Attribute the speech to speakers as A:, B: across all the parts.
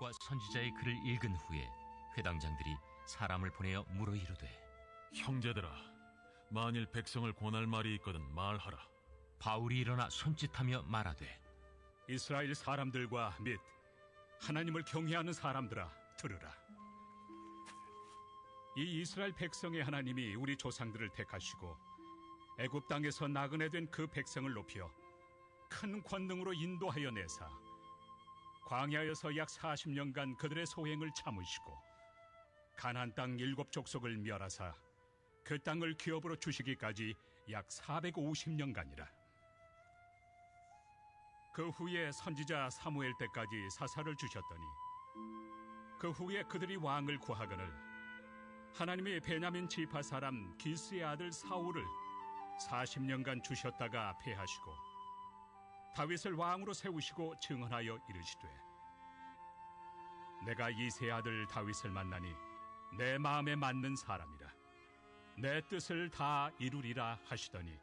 A: 예수와 선지자의 글을 읽은 후에 회당장들이 사람을 보내어 물어 이르되,
B: 형제들아, 만일 백성을 권할 말이 있거든 말하라.
A: 바울이 일어나 손짓하며 말하되,
C: 이스라엘 사람들과 및 하나님을 경외하는 사람들아, 들으라. 이 이스라엘 백성의 하나님이 우리 조상들을 택하시고 애굽 땅에서 나그네 된 그 백성을 높여 큰 권능으로 인도하여 내사 광야에서 약 40년간 그들의 소행을 참으시고 가나안 땅 7족속을 멸하사 그 땅을 기업으로 주시기까지 약 450년간이라. 그 후에 선지자 사무엘 때까지 사사를 주셨더니 그 후에 그들이 왕을 구하거늘 하나님이 베냐민 지파 사람 기스의 아들 사울을 40년간 주셨다가 패하시고 다윗을 왕으로 세우시고 증언하여 이르시되, 내가 이새의 아들 다윗을 만나니 내 마음에 맞는 사람이라. 내 뜻을 다 이루리라 하시더니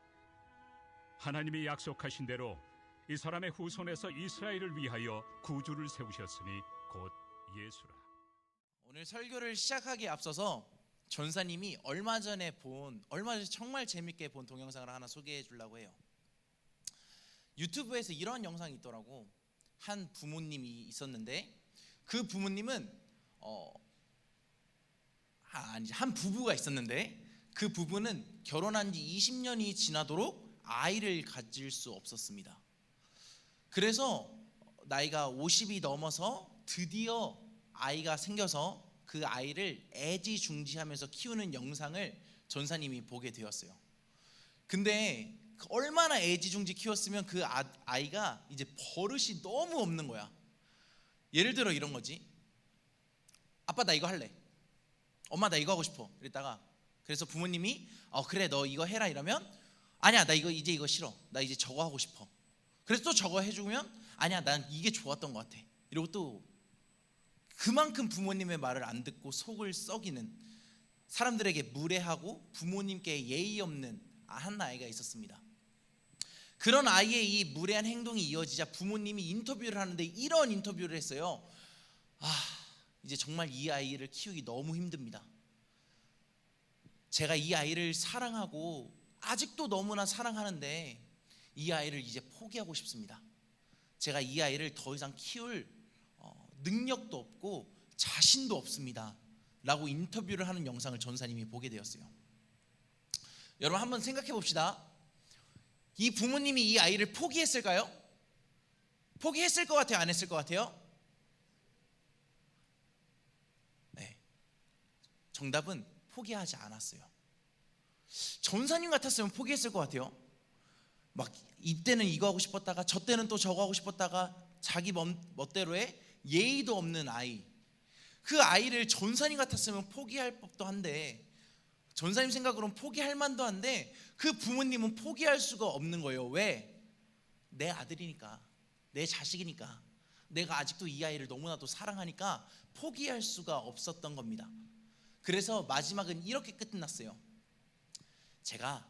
C: 하나님이 약속하신 대로 이 사람의 후손에서 이스라엘을 위하여 구주를 세우셨으니 곧 예수라.
D: 오늘 설교를 시작하기에 앞서서 전사님이 얼마 전에 정말 재밌게 본 동영상을 하나 소개해 주려고 해요. 유튜브에서 이런 영상이 있더라고. 한 부모님이 있었는데 그 부모님은 한 부부가 있었는데 그 부부는 결혼한 지 20년이 지나도록 아이를 가질 수 없었습니다. 그래서 나이가 50이 넘어서 드디어 아이가 생겨서 그 아이를 애지중지하면서 키우는 영상을 전사님이 보게 되었어요. 근데 얼마나 애지중지 키웠으면 그 아이가 이제 버릇이 너무 없는 거야. 예를 들어 이런 거지. 아빠 나 이거 할래. 엄마 나 이거 하고 싶어. 이랬다가 그래서 부모님이 그래 너 이거 해라 이러면 아니야 나 이제 이거 싫어. 나 이제 저거 하고 싶어. 그래서 또 저거 해주면 아니야 난 이게 좋았던 것 같아. 이러고 또 그만큼 부모님의 말을 안 듣고 속을 썩이는, 사람들에게 무례하고 부모님께 예의 없는 한 아이가 있었습니다. 그런 아이의 이 무례한 행동이 이어지자 부모님이 인터뷰를 하는데 이런 인터뷰를 했어요. 이제 정말 이 아이를 키우기 너무 힘듭니다. 제가 이 아이를 사랑하고 아직도 너무나 사랑하는데 이 아이를 이제 포기하고 싶습니다. 제가 이 아이를 더 이상 키울 능력도 없고 자신도 없습니다 라고 인터뷰를 하는 영상을 전사님이 보게 되었어요. 여러분 한번 생각해 봅시다. 이 부모님이 이 아이를 포기했을까요? 포기했을 것 같아요? 안 했을 것 같아요? 네, 정답은 포기하지 않았어요. 전사님 같았으면 포기했을 것 같아요. 막 이때는 이거 하고 싶었다가 저 때는 또 저거 하고 싶었다가 자기 멋대로의 예의도 없는 아이, 그 아이를 전사님 같았으면 포기할 법도 한데 전사님 생각으로는 포기할 만도 한데 그 부모님은 포기할 수가 없는 거예요. 왜? 내 아들이니까, 내 자식이니까, 내가 아직도 이 아이를 너무나도 사랑하니까 포기할 수가 없었던 겁니다. 그래서 마지막은 이렇게 끝났어요. 제가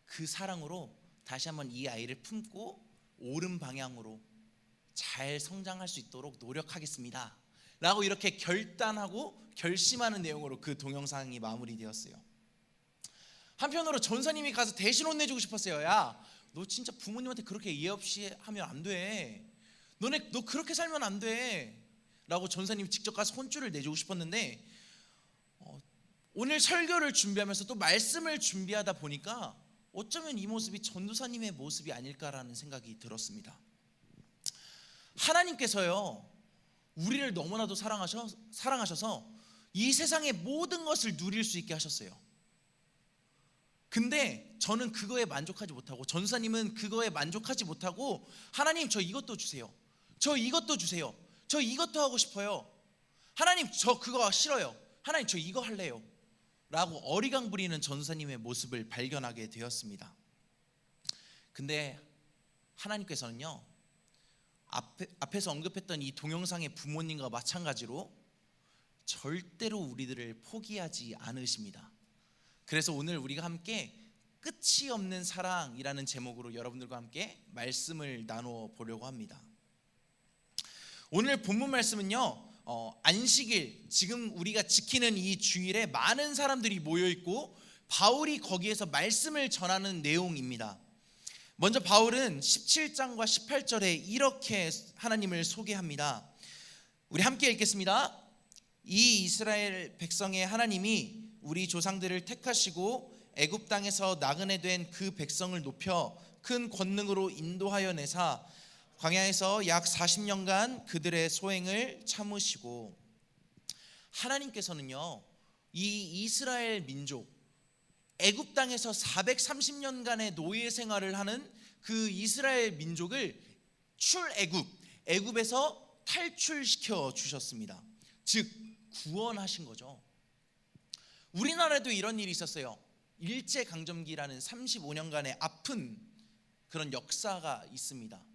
D: 그 사랑으로 다시 한번 이 아이를 품고 옳은 방향으로 잘 성장할 수 있도록 노력하겠습니다 라고 이렇게 결단하고 결심하는 내용으로 그 동영상이 마무리되었어요. 한편으로 전사님이 가서 대신 혼내주고 싶었어요. 야, 너 진짜 부모님한테 그렇게 이해 없이 하면 안 돼. 너 그렇게 살면 안 돼 라고 전사님이 직접 가서 혼쭐을 내주고 싶었는데 오늘 설교를 준비하면서 또 말씀을 준비하다 보니까 어쩌면 이 모습이 전도사님의 모습이 아닐까라는 생각이 들었습니다. 하나님께서요 우리를 너무나도 사랑하셔서 이 세상의 모든 것을 누릴 수 있게 하셨어요. 근데 저는 그거에 만족하지 못하고, 전사님은 그거에 만족하지 못하고, 하나님 저 이것도 주세요, 저 이것도 주세요, 저 이것도 하고 싶어요, 하나님 저 그거 싫어요, 하나님 저 이거 할래요 라고 어리광 부리는 전사님의 모습을 발견하게 되었습니다. 근데 하나님께서는요 앞에서 언급했던 이 동영상의 부모님과 마찬가지로 절대로 우리들을 포기하지 않으십니다. 그래서 오늘 우리가 함께 끝이 없는 사랑이라는 제목으로 여러분들과 함께 말씀을 나누어 보려고 합니다. 오늘 본문 말씀은요, 안식일, 지금 우리가 지키는 이 주일에 많은 사람들이 모여 있고 바울이 거기에서 말씀을 전하는 내용입니다. 먼저 바울은 17장과 18절에 이렇게 하나님을 소개합니다. 우리 함께 읽겠습니다. 이 이스라엘 백성의 하나님이 우리 조상들을 택하시고 애굽 땅에서 나그네 된 그 백성을 높여 큰 권능으로 인도하여 내사 광야에서 약 40년간 그들의 소행을 참으시고, 하나님께서는요, 이 이스라엘 민족, 애굽 땅에서 430년간의 노예 생활을 하는 그 이스라엘 민족을 애굽에서 탈출시켜 주셨습니다. 즉 구원하신 거죠. 우리나라에도 이런 일이 있었어요. 일제강점기라는 35년간의 아픈 그런 역사가 있습니다.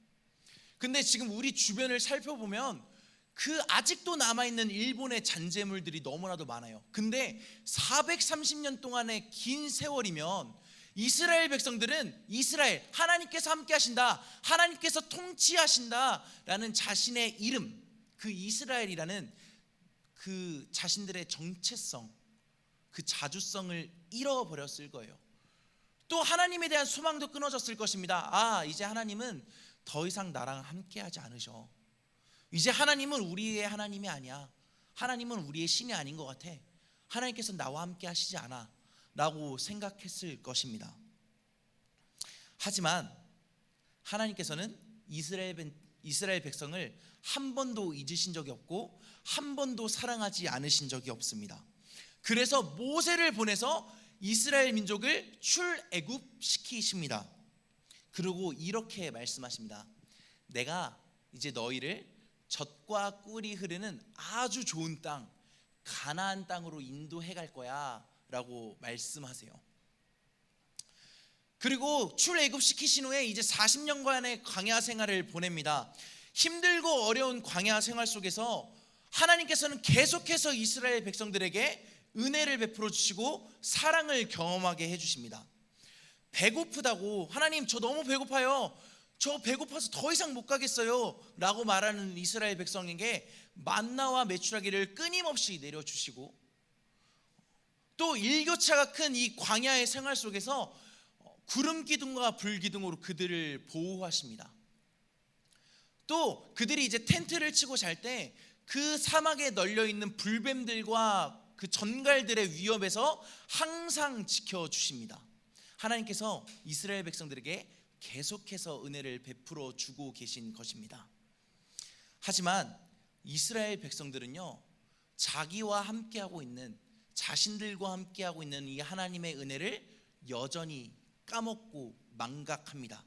D: 근데 지금 우리 주변을 살펴보면 그 아직도 남아있는 일본의 잔재물들이 너무나도 많아요. 근데 430년 동안의 긴 세월이면 이스라엘 백성들은 이스라엘, 하나님께서 함께 하신다, 하나님께서 통치하신다 라는 자신의 이름, 그 이스라엘이라는 그 자신들의 정체성, 그 자주성을 잃어버렸을 거예요. 또 하나님에 대한 소망도 끊어졌을 것입니다. 이제 하나님은 더 이상 나랑 함께하지 않으셔. 이제 하나님은 우리의 하나님이 아니야. 하나님은 우리의 신이 아닌 것 같아. 하나님께서 나와 함께 하시지 않아 라고 생각했을 것입니다. 하지만 하나님께서는 이스라엘 백성을 한 번도 잊으신 적이 없고 한 번도 사랑하지 않으신 적이 없습니다. 그래서 모세를 보내서 이스라엘 민족을 출애굽시키십니다. 그리고 이렇게 말씀하십니다. 내가 이제 너희를 젖과 꿀이 흐르는 아주 좋은 땅, 가나안 땅으로 인도해 갈 거야 라고 말씀하세요. 그리고 출애굽시키신 후에 이제 40년간의 광야 생활을 보냅니다. 힘들고 어려운 광야 생활 속에서 하나님께서는 계속해서 이스라엘 백성들에게 은혜를 베풀어 주시고 사랑을 경험하게 해주십니다. 배고프다고, 하나님 저 너무 배고파요, 저 배고파서 더 이상 못 가겠어요 라고 말하는 이스라엘 백성에게 만나와 메추라기를 끊임없이 내려주시고, 또 일교차가 큰 이 광야의 생활 속에서 구름 기둥과 불 기둥으로 그들을 보호하십니다. 또 그들이 이제 텐트를 치고 잘 때 그 사막에 널려있는 불뱀들과 그 전갈들의 위협에서 항상 지켜주십니다. 하나님께서 이스라엘 백성들에게 계속해서 은혜를 베풀어 주고 계신 것입니다. 하지만 이스라엘 백성들은요, 자기와 함께하고 있는, 자신들과 함께하고 있는 이 하나님의 은혜를 여전히 까먹고 망각합니다.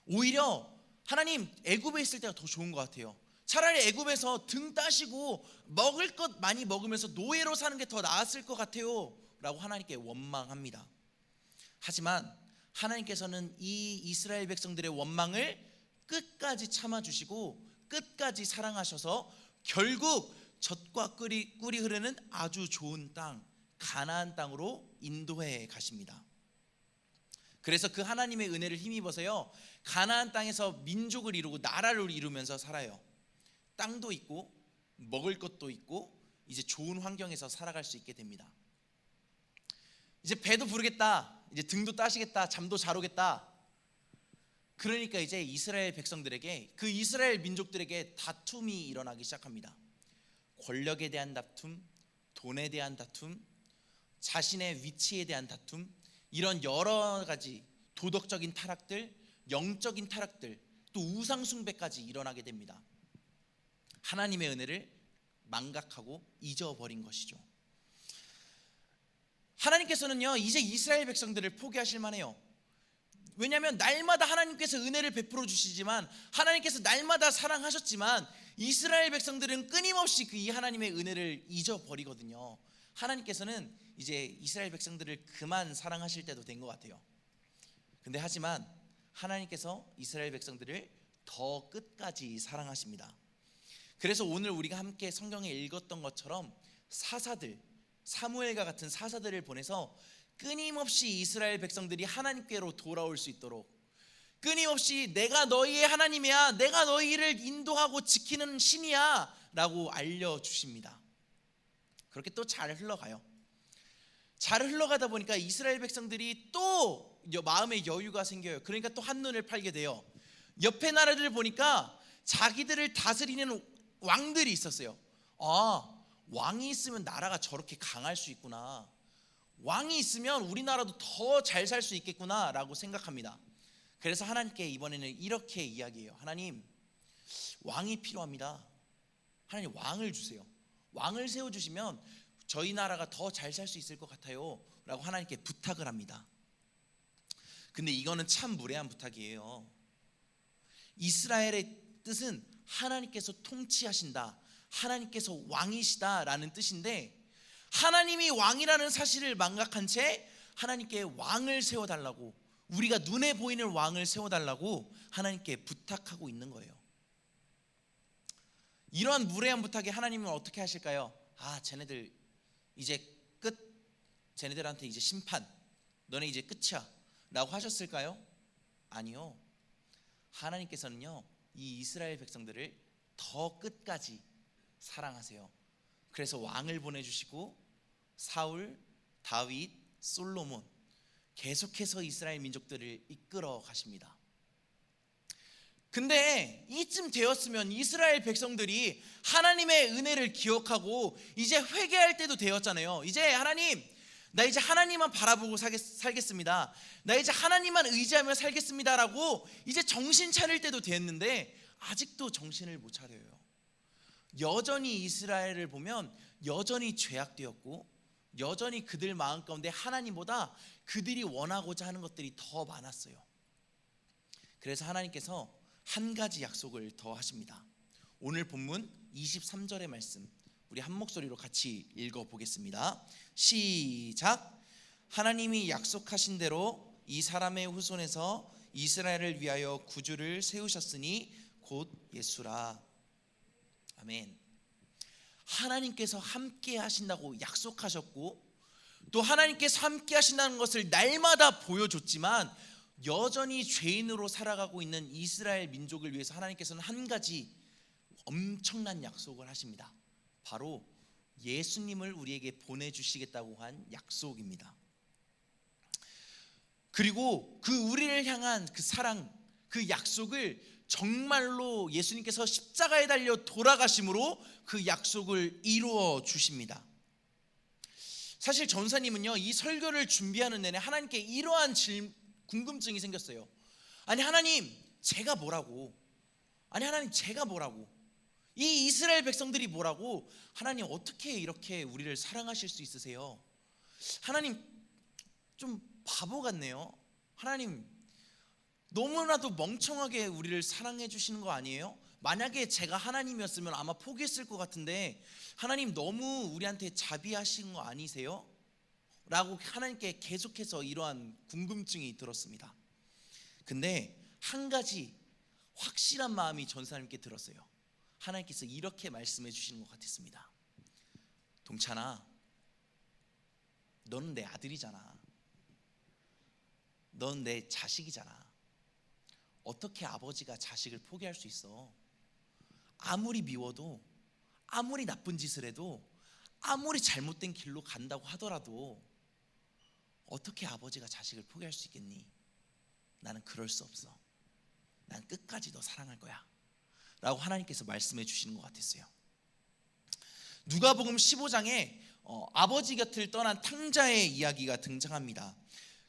D: 오히려 하나님, 애굽에 있을 때가 더 좋은 것 같아요. 차라리 애굽에서 등 따시고 먹을 것 많이 먹으면서 노예로 사는 게 더 나았을 것 같아요 라고 하나님께 원망합니다. 하지만 하나님께서는 이 이스라엘 백성들의 원망을 끝까지 참아주시고 끝까지 사랑하셔서 결국 젖과 꿀이 흐르는 아주 좋은 땅, 가나안 땅으로 인도해 가십니다. 그래서 그 하나님의 은혜를 힘입어서요, 가나안 땅에서 민족을 이루고 나라를 이루면서 살아요. 땅도 있고 먹을 것도 있고 이제 좋은 환경에서 살아갈 수 있게 됩니다. 이제 배도 부르겠다, 이제 등도 따시겠다, 잠도 잘 오겠다. 그러니까 이제 이스라엘 백성들에게, 그 이스라엘 민족들에게 다툼이 일어나기 시작합니다. 권력에 대한 다툼, 돈에 대한 다툼, 자신의 위치에 대한 다툼, 이런 여러 가지 도덕적인 타락들, 영적인 타락들, 또 우상 숭배까지 일어나게 됩니다. 하나님의 은혜를 망각하고 잊어버린 것이죠. 하나님께서는요, 이제 이스라엘 백성들을 포기하실 만해요. 왜냐하면 날마다 하나님께서 은혜를 베풀어 주시지만, 하나님께서 날마다 사랑하셨지만 이스라엘 백성들은 끊임없이 그 이 하나님의 은혜를 잊어버리거든요. 하나님께서는 이제 이스라엘 백성들을 그만 사랑하실 때도 된 것 같아요. 근데 하지만 하나님께서 이스라엘 백성들을 더 끝까지 사랑하십니다. 그래서 오늘 우리가 함께 성경에 읽었던 것처럼 사사들, 사무엘과 같은 사사들을 보내서 끊임없이 이스라엘 백성들이 하나님께로 돌아올 수 있도록, 끊임없이 내가 너희의 하나님이야, 내가 너희를 인도하고 지키는 신이야 라고 알려주십니다. 그렇게 또 잘 흘러가요. 잘 흘러가다 보니까 이스라엘 백성들이 또 마음의 여유가 생겨요. 그러니까 또 한눈을 팔게 돼요. 옆에 나라들을 보니까 자기들을 다스리는 왕들이 있었어요. 왕이 있으면 나라가 저렇게 강할 수 있구나, 왕이 있으면 우리나라도 더 잘 살 수 있겠구나 라고 생각합니다. 그래서 하나님께 이번에는 이렇게 이야기해요. 하나님, 왕이 필요합니다. 하나님, 왕을 주세요. 왕을 세워주시면 저희 나라가 더 잘 살 수 있을 것 같아요 라고 하나님께 부탁을 합니다. 근데 이거는 참 무례한 부탁이에요. 이스라엘의 뜻은 하나님께서 통치하신다, 하나님께서 왕이시다 라는 뜻인데, 하나님이 왕이라는 사실을 망각한 채 하나님께 왕을 세워달라고, 우리가 눈에 보이는 왕을 세워달라고 하나님께 부탁하고 있는 거예요. 이러한 무례한 부탁에 하나님은 어떻게 하실까요? 쟤네들 이제 끝, 쟤네들한테 이제 심판, 너네 이제 끝이야 라고 하셨을까요? 아니요. 하나님께서는요, 이 이스라엘 백성들을 더 끝까지 사랑하세요. 그래서 왕을 보내주시고 사울, 다윗, 솔로몬 계속해서 이스라엘 민족들을 이끌어 가십니다. 근데 이쯤 되었으면 이스라엘 백성들이 하나님의 은혜를 기억하고 이제 회개할 때도 되었잖아요. 이제 하나님, 나 이제 하나님만 바라보고 살겠습니다, 나 이제 하나님만 의지하며 살겠습니다 라고 이제 정신 차릴 때도 됐는데 아직도 정신을 못 차려요. 여전히 이스라엘을 보면 여전히 죄악되었고, 여전히 그들 마음 가운데 하나님보다 그들이 원하고자 하는 것들이 더 많았어요. 그래서 하나님께서 한 가지 약속을 더 하십니다. 오늘 본문 23절의 말씀 우리 한 목소리로 같이 읽어보겠습니다. 시작. 하나님이 약속하신 대로 이 사람의 후손에서 이스라엘을 위하여 구주를 세우셨으니 곧 예수라. 아멘. 하나님께서 함께 하신다고 약속하셨고, 또 하나님께서 함께 하신다는 것을 날마다 보여줬지만 여전히 죄인으로 살아가고 있는 이스라엘 민족을 위해서 하나님께서는 한 가지 엄청난 약속을 하십니다. 바로 예수님을 우리에게 보내주시겠다고 한 약속입니다. 그리고 그 우리를 향한 그 사랑, 그 약속을 정말로 예수님께서 십자가에 달려 돌아가심으로 그 약속을 이루어 주십니다. 사실 전사님은요, 이 설교를 준비하는 내내 하나님께 이러한 궁금증이 생겼어요. 아니 하나님, 제가 뭐라고? 아니 하나님, 제가 뭐라고? 이 이스라엘 백성들이 뭐라고? 하나님, 어떻게 이렇게 우리를 사랑하실 수 있으세요? 하나님, 좀 바보 같네요. 하나님, 너무나도 멍청하게 우리를 사랑해 주시는 거 아니에요? 만약에 제가 하나님이었으면 아마 포기했을 것 같은데 하나님, 너무 우리한테 자비하신 거 아니세요? 라고 하나님께 계속해서 이러한 궁금증이 들었습니다. 근데 한 가지 확실한 마음이 전사님께 들었어요. 하나님께서 이렇게 말씀해 주시는 것 같았습니다. 동찬아, 너는 내 아들이잖아. 넌 내 자식이잖아. 어떻게 아버지가 자식을 포기할 수 있어? 아무리 미워도, 아무리 나쁜 짓을 해도, 아무리 잘못된 길로 간다고 하더라도 어떻게 아버지가 자식을 포기할 수 있겠니? 나는 그럴 수 없어. 난 끝까지 너 사랑할 거야 라고 하나님께서 말씀해 주시는 것 같았어요. 누가복음 15장에 아버지 곁을 떠난 탕자의 이야기가 등장합니다.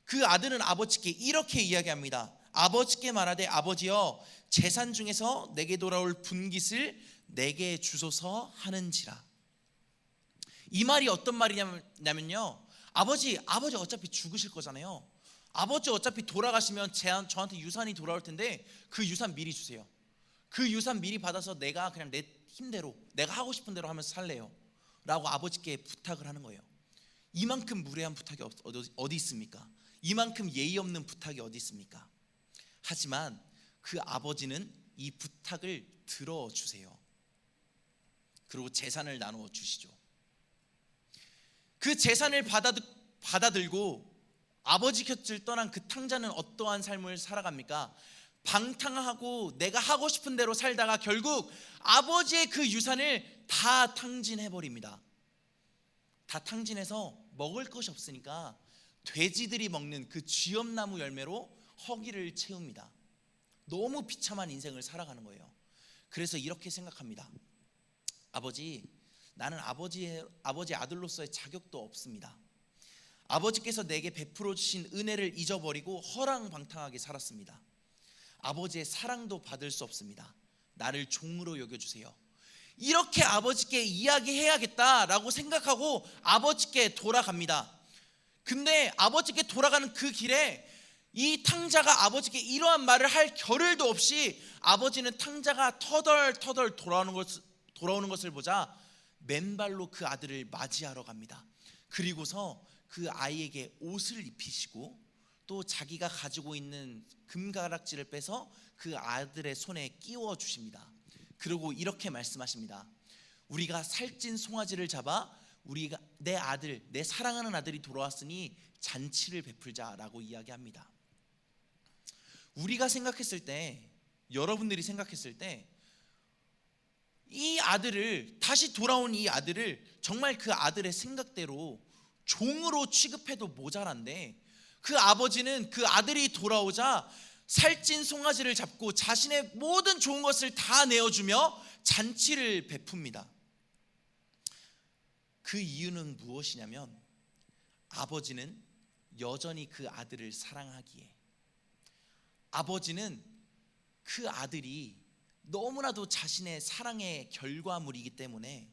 D: 그 아들은 아버지께 이렇게 이야기합니다. 아버지께 말하되, 아버지여, 재산 중에서 내게 돌아올 분깃을 내게 주소서 하는지라. 이 말이 어떤 말이냐면요, 아버지 어차피 죽으실 거잖아요. 아버지 어차피 돌아가시면 저한테 유산이 돌아올 텐데 그 유산 미리 주세요. 그 유산 미리 받아서 내가 그냥 내 힘대로, 내가 하고 싶은 대로 하면서 살래요 라고 아버지께 부탁을 하는 거예요. 이만큼 무례한 부탁이 어디 있습니까? 이만큼 예의 없는 부탁이 어디 있습니까? 하지만 그 아버지는 이 부탁을 들어주세요. 그리고 재산을 나누어 주시죠. 그 재산을 받아들고 아버지 곁을 떠난 그 탕자는 어떠한 삶을 살아갑니까? 방탕하고 내가 하고 싶은 대로 살다가 결국 아버지의 그 유산을 다 탕진해버립니다. 다 탕진해서 먹을 것이 없으니까 돼지들이 먹는 그 쥐엄나무 열매로 허기를 채웁니다. 너무 비참한 인생을 살아가는 거예요. 그래서 이렇게 생각합니다. 아버지, 나는 아버지의 아들로서의 자격도 없습니다. 아버지께서 내게 베풀어 주신 은혜를 잊어버리고 허랑방탕하게 살았습니다. 아버지의 사랑도 받을 수 없습니다. 나를 종으로 여겨주세요. 이렇게 아버지께 이야기해야겠다라고 생각하고 아버지께 돌아갑니다. 근데 아버지께 돌아가는 그 길에 이 탕자가 아버지께 이러한 말을 할 겨를도 없이 아버지는 탕자가 터덜터덜 돌아오는 것을 보자 맨발로 그 아들을 맞이하러 갑니다. 그리고서 그 아이에게 옷을 입히시고 또 자기가 가지고 있는 금가락지를 빼서 그 아들의 손에 끼워 주십니다. 그리고 이렇게 말씀하십니다. 우리가 살찐 송아지를 잡아 우리가 내 사랑하는 아들이 돌아왔으니 잔치를 베풀자라고 이야기합니다. 우리가 생각했을 때, 여러분들이 생각했을 때 이 아들을, 다시 돌아온 이 아들을 정말 그 아들의 생각대로 종으로 취급해도 모자란데 그 아버지는 그 아들이 돌아오자 살찐 송아지를 잡고 자신의 모든 좋은 것을 다 내어주며 잔치를 베풉니다. 그 이유는 무엇이냐면 아버지는 여전히 그 아들을 사랑하기에, 아버지는 그 아들이 너무나도 자신의 사랑의 결과물이기 때문에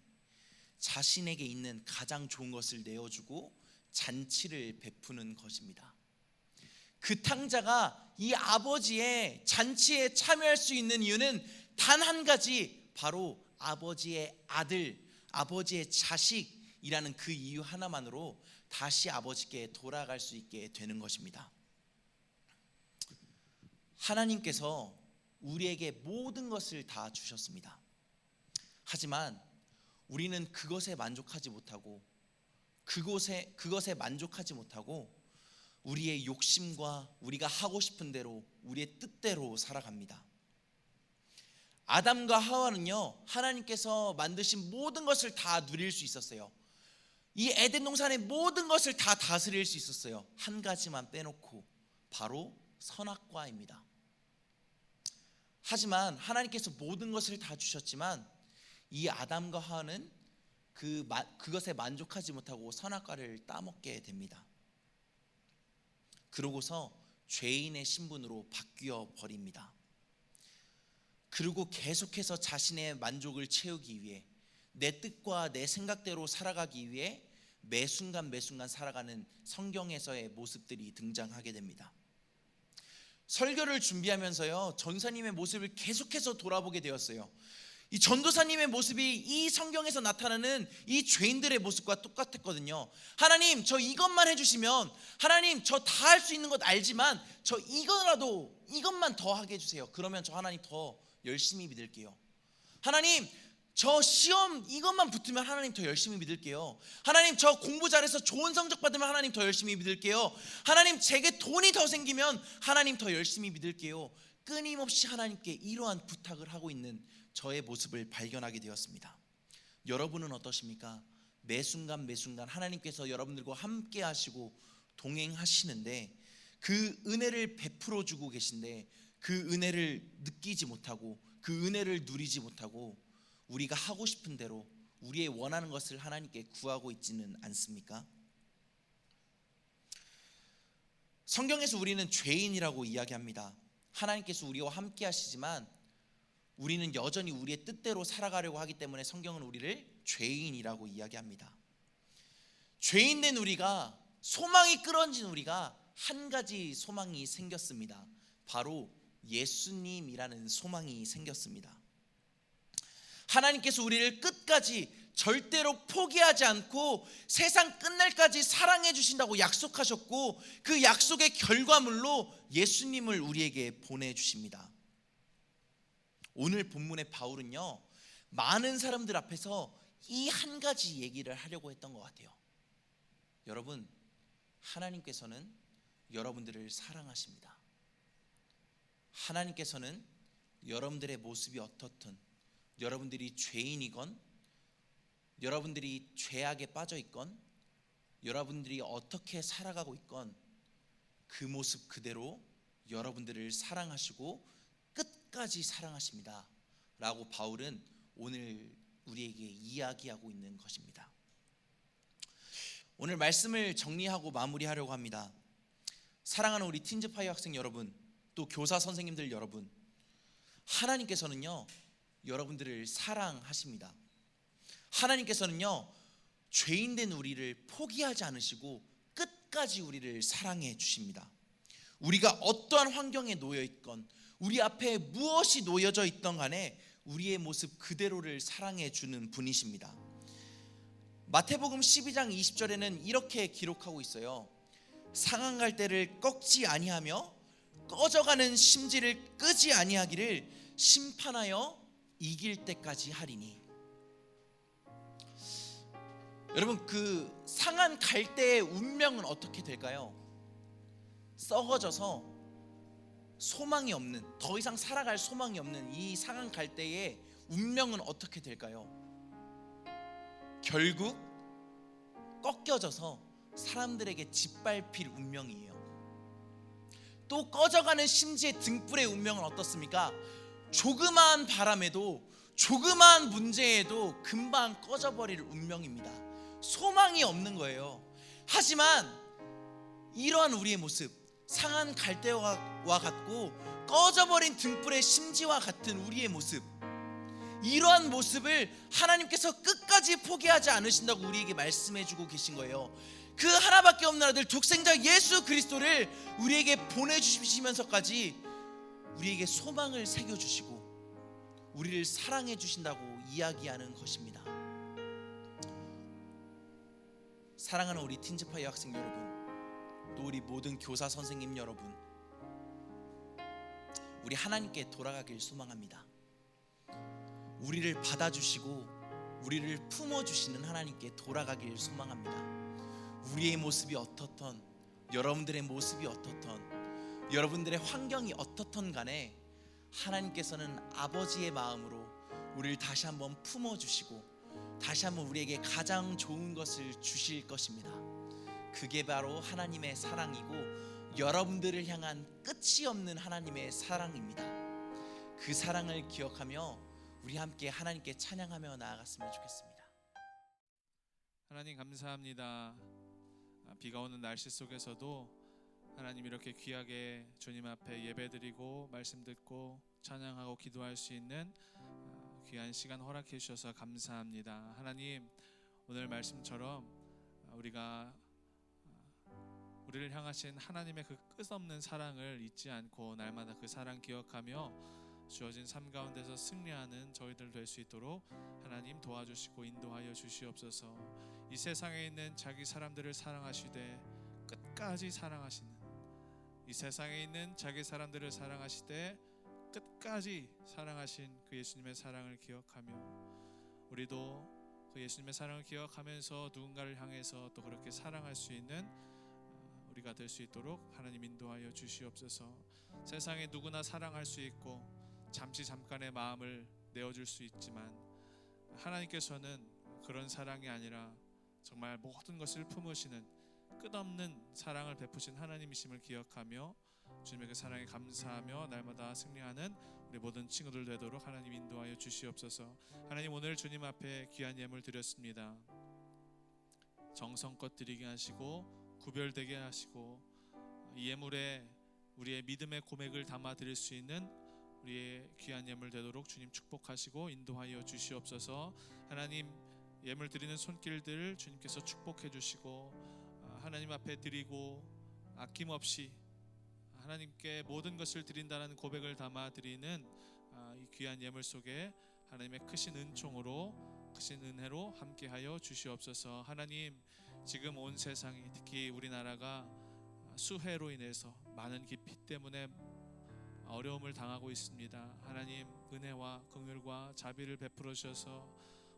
D: 자신에게 있는 가장 좋은 것을 내어주고 잔치를 베푸는 것입니다. 그 탕자가 이 아버지의 잔치에 참여할 수 있는 이유는 단 한 가지, 바로 아버지의 아들, 아버지의 자식이라는 그 이유 하나만으로 다시 아버지께 돌아갈 수 있게 되는 것입니다. 하나님께서 우리에게 모든 것을 다 주셨습니다. 하지만 우리는 그것에 만족하지 못하고 그것에 만족하지 못하고 우리의 욕심과 우리가 하고 싶은 대로, 우리의 뜻대로 살아갑니다. 아담과 하와는요, 하나님께서 만드신 모든 것을 다 누릴 수 있었어요. 이 에덴 동산의 모든 것을 다 다스릴 수 있었어요. 한 가지만 빼놓고, 바로 선악과입니다. 하지만 하나님께서 모든 것을 다 주셨지만 이 아담과 하와는 그것에 만족하지 못하고 선악과를 따먹게 됩니다. 그러고서 죄인의 신분으로 바뀌어 버립니다. 그리고 계속해서 자신의 만족을 채우기 위해, 내 뜻과 내 생각대로 살아가기 위해 매 순간 살아가는 성경에서의 모습들이 등장하게 됩니다. 설교를 준비하면서요, 전사님의 모습을 계속해서 돌아보게 되었어요. 이 전도사님의 모습이 이 성경에서 나타나는 이 죄인들의 모습과 똑같았거든요. 하나님, 저 이것만 해주시면, 하나님, 저 다 할 수 있는 것 알지만 저 이것만 더 하게 해주세요. 그러면 저 하나님 더 열심히 믿을게요. 하나님, 저 시험 이것만 붙으면 하나님 더 열심히 믿을게요. 하나님, 저 공부 잘해서 좋은 성적 받으면 하나님 더 열심히 믿을게요. 하나님, 제게 돈이 더 생기면 하나님 더 열심히 믿을게요. 끊임없이 하나님께 이러한 부탁을 하고 있는 저의 모습을 발견하게 되었습니다. 여러분은 어떠십니까? 매 순간 하나님께서 여러분들과 함께 하시고 동행하시는데, 그 은혜를 베풀어 주고 계신데 그 은혜를 느끼지 못하고 그 은혜를 누리지 못하고 우리가 하고 싶은 대로 우리의 원하는 것을 하나님께 구하고 있지는 않습니까? 성경에서 우리는 죄인이라고 이야기합니다. 하나님께서 우리와 함께 하시지만 우리는 여전히 우리의 뜻대로 살아가려고 하기 때문에 성경은 우리를 죄인이라고 이야기합니다. 죄인된 우리가, 소망이 끊어진 우리가 한 가지 소망이 생겼습니다. 바로 예수님이라는 소망이 생겼습니다. 하나님께서 우리를 끝까지 절대로 포기하지 않고 세상 끝날까지 사랑해 주신다고 약속하셨고, 그 약속의 결과물로 예수님을 우리에게 보내주십니다. 오늘 본문의 바울은요, 많은 사람들 앞에서 이 한 가지 얘기를 하려고 했던 것 같아요. 여러분, 하나님께서는 여러분들을 사랑하십니다. 하나님께서는 여러분들의 모습이 어떻든, 여러분들이 죄인이건, 여러분들이 죄악에 빠져 있건, 여러분들이 어떻게 살아가고 있건 그 모습 그대로 여러분들을 사랑하시고 끝까지 사랑하십니다 라고 바울은 오늘 우리에게 이야기하고 있는 것입니다. 오늘 말씀을 정리하고 마무리하려고 합니다. 사랑하는 우리 틴즈파이어 학생 여러분, 또 교사 선생님들 여러분, 하나님께서는요 여러분들을 사랑하십니다. 하나님께서는요 죄인된 우리를 포기하지 않으시고 끝까지 우리를 사랑해 주십니다. 우리가 어떠한 환경에 놓여 있건, 우리 앞에 무엇이 놓여져 있던 간에 우리의 모습 그대로를 사랑해 주는 분이십니다. 마태복음 12장 20절에는 이렇게 기록하고 있어요. 상한 갈대를 꺾지 아니하며 꺼져가는 심지를 끄지 아니하기를 심판하여 이길 때까지 하리니. 여러분, 그 상한 갈대의 운명은 어떻게 될까요? 썩어져서 소망이 없는, 더 이상 살아갈 소망이 없는 이 상한 갈대의 운명은 어떻게 될까요? 결국 꺾여져서 사람들에게 짓밟힐 운명이에요. 또 꺼져가는 심지의 등불의 운명은 어떻습니까? 조그마한 바람에도, 조그마한 문제에도 금방 꺼져버릴 운명입니다. 소망이 없는 거예요. 하지만 이러한 우리의 모습, 상한 갈대와 같고 꺼져버린 등불의 심지와 같은 우리의 모습, 이러한 모습을 하나님께서 끝까지 포기하지 않으신다고 우리에게 말씀해주고 계신 거예요. 그 하나밖에 없는 아들 독생자 예수 그리스도를 우리에게 보내주시면서까지 우리에게 소망을 새겨주시고 우리를 사랑해 주신다고 이야기하는 것입니다. 사랑하는 우리 틴즈파이어 학생 여러분, 또 우리 모든 교사 선생님 여러분, 우리 하나님께 돌아가길 소망합니다. 우리를 받아주시고 우리를 품어주시는 하나님께 돌아가길 소망합니다. 우리의 모습이 어떻든, 여러분들의 모습이 어떻든, 여러분들의 환경이 어떻든 간에 하나님께서는 아버지의 마음으로 우리를 다시 한번 품어주시고 다시 한번 우리에게 가장 좋은 것을 주실 것입니다. 그게 바로 하나님의 사랑이고 여러분들을 향한 끝이 없는 하나님의 사랑입니다. 그 사랑을 기억하며 우리 함께 하나님께 찬양하며 나아갔으면 좋겠습니다.
E: 하나님 감사합니다. 비가 오는 날씨 속에서도 하나님 이렇게 귀하게 주님 앞에 예배드리고 말씀 듣고 찬양하고 기도할 수 있는 귀한 시간 허락해 주셔서 감사합니다. 하나님, 오늘 말씀처럼 우리가 우리를 향하신 하나님의 그 끝없는 사랑을 잊지 않고 날마다 그 사랑 기억하며 주어진 삶 가운데서 승리하는 저희들 될 수 있도록 하나님 도와주시고 인도하여 주시옵소서. 이 세상에 있는 자기 사람들을 사랑하시되 끝까지 사랑하시는, 이 세상에 있는 자기 사람들을 사랑하시되 끝까지 사랑하신 그 예수님의 사랑을 기억하며 우리도 그 예수님의 사랑을 기억하면서 누군가를 향해서 또 그렇게 사랑할 수 있는 우리가 될 수 있도록 하나님 인도하여 주시옵소서. 세상에 누구나 사랑할 수 있고 잠깐의 마음을 내어줄 수 있지만 하나님께서는 그런 사랑이 아니라 정말 모든 것을 품으시는 끝없는 사랑을 베푸신 하나님이심을 기억하며 주님의 그 사랑에 감사하며 날마다 승리하는 우리 모든 친구들 되도록 하나님 인도하여 주시옵소서. 하나님, 오늘 주님 앞에 귀한 예물 드렸습니다. 정성껏 드리게 하시고 구별되게 하시고 이 예물에 우리의 믿음의 고백을 담아 드릴 수 있는 우리의 귀한 예물 되도록 주님 축복하시고 인도하여 주시옵소서. 하나님, 예물 드리는 손길들 주님께서 축복해 주시고 하나님 앞에 드리고 아낌없이 하나님께 모든 것을 드린다는 고백을 담아 드리는 이 귀한 예물 속에 하나님의 크신 은총으로, 크신 은혜로 함께하여 주시옵소서. 하나님, 지금 온 세상이, 특히 우리나라가 수해로 인해서 많은 기피 때문에 어려움을 당하고 있습니다. 하나님, 은혜와 긍휼과 자비를 베풀어 주셔서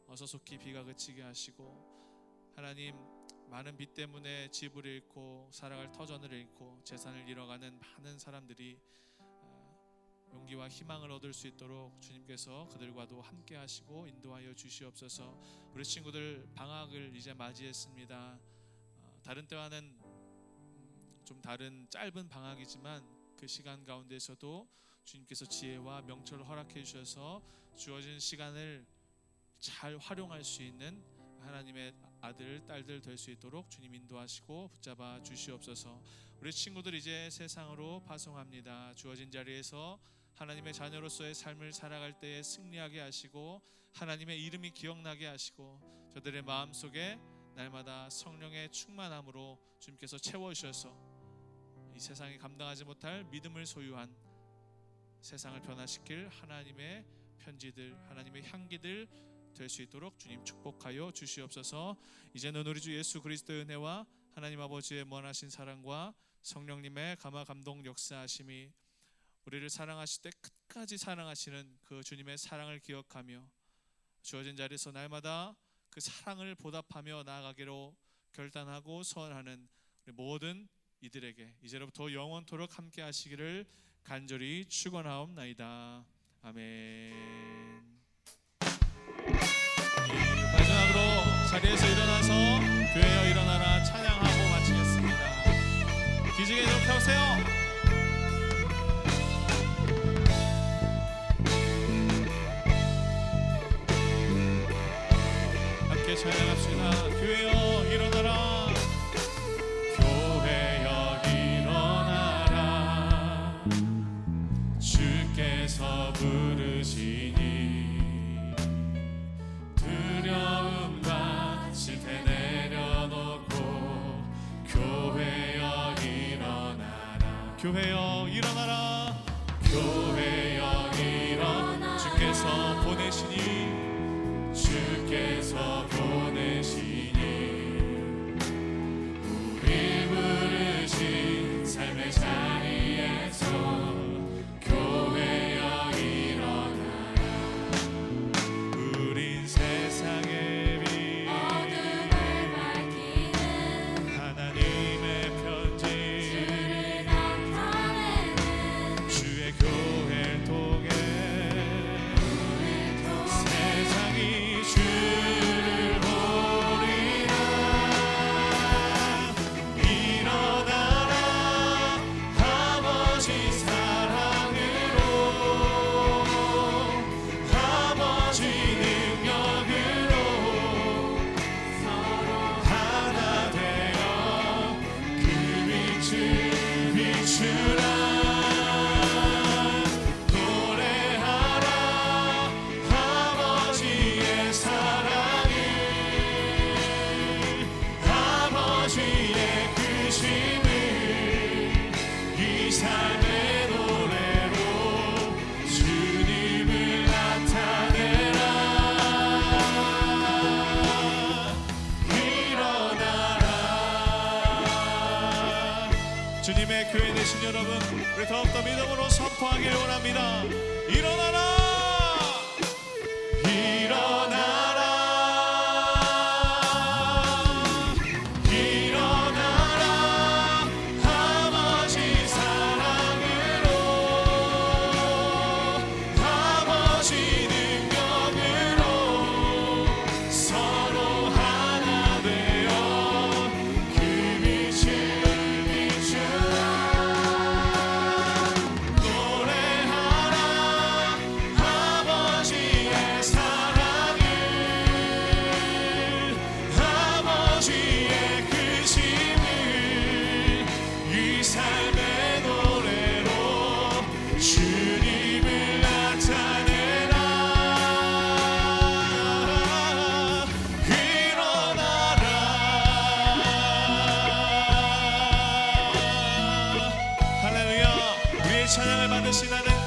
E: 어서 속히 비가 그치게 하시고 하나님, 많은 빚 때문에 집을 잃고 살아갈 터전을 잃고 재산을 잃어가는 많은 사람들이 용기와 희망을 얻을 수 있도록 주님께서 그들과도 함께 하시고 인도하여 주시옵소서. 우리 친구들 방학을 이제 맞이했습니다. 다른 때와는 좀 다른 짧은 방학이지만 그 시간 가운데서도 주님께서 지혜와 명철을 허락해 주셔서 주어진 시간을 잘 활용할 수 있는 하나님의 아들, 딸들 될 수 있도록 주님 인도하시고 붙잡아 주시옵소서. 우리 친구들 이제 세상으로 파송합니다. 주어진 자리에서 하나님의 자녀로서의 삶을 살아갈 때에 승리하게 하시고 하나님의 이름이 기억나게 하시고 저들의 마음속에 날마다 성령의 충만함으로 주님께서 채워주셔서 이 세상이 감당하지 못할 믿음을 소유한 세상을 변화시킬 하나님의 편지들, 하나님의 향기들 될 수 있도록 주님 축복하여 주시옵소서. 이제는 우리 주 예수 그리스도의 은혜와 하나님 아버지의 무한하신 사랑과 성령님의 감화 감동 역사하심이 우리를 사랑하실 때 끝까지 사랑하시는 그 주님의 사랑을 기억하며 주어진 자리에서 날마다 그 사랑을 보답하며 나아가기로 결단하고 소원하는 우리 모든 이들에게 이제로부터 영원토록 함께 하시기를 간절히 축원하옵나이다. 아멘. 마지막으로 자리에서 일어나서 교회여 일어나라 찬양하고 마치겠습니다. 기지개 좀 펴세요. 함께 찬양합시다. 교회여 일어나라. 교회여 일어나라. 주께서 부르시니 두려움과 실패 내려놓고 교회여 일어나라. 교회여 일어나라. 교회여 일어나라. 주께서 보내시니 주께서 보내시니 우리 부르신 삶의 자리에서 교회여 일어나라. 우린 세상의 빛 어둠을 밝히는 하나님의 편지 주를 나타내는 주의 교회를 통해 세상이 주를 보리라. 일어나라 아버지 사랑으로 아버지 능력으로 서로 하나 되어 그 빛을 비추라. 노래하라 아버지의 사랑을 아버지의 크심을 이 삶의 노래로 주님을 나타내라. 일어나라. 주님의 교회 되신 여러분, 우리 더욱더 믿음으로 선포하길 원합니다. 일어나라. 일어나라. 일어나라 아버지 사랑으로 아버지 능력으로 서로 하나 되어 그 빛을 비추라. 노래하라 아버지의 사랑을 아버지의 크심을 이 삶의 노래로 주님을 나타내라. 일어나라. 할렐루야. 우리의 찬양을 받으신 하나님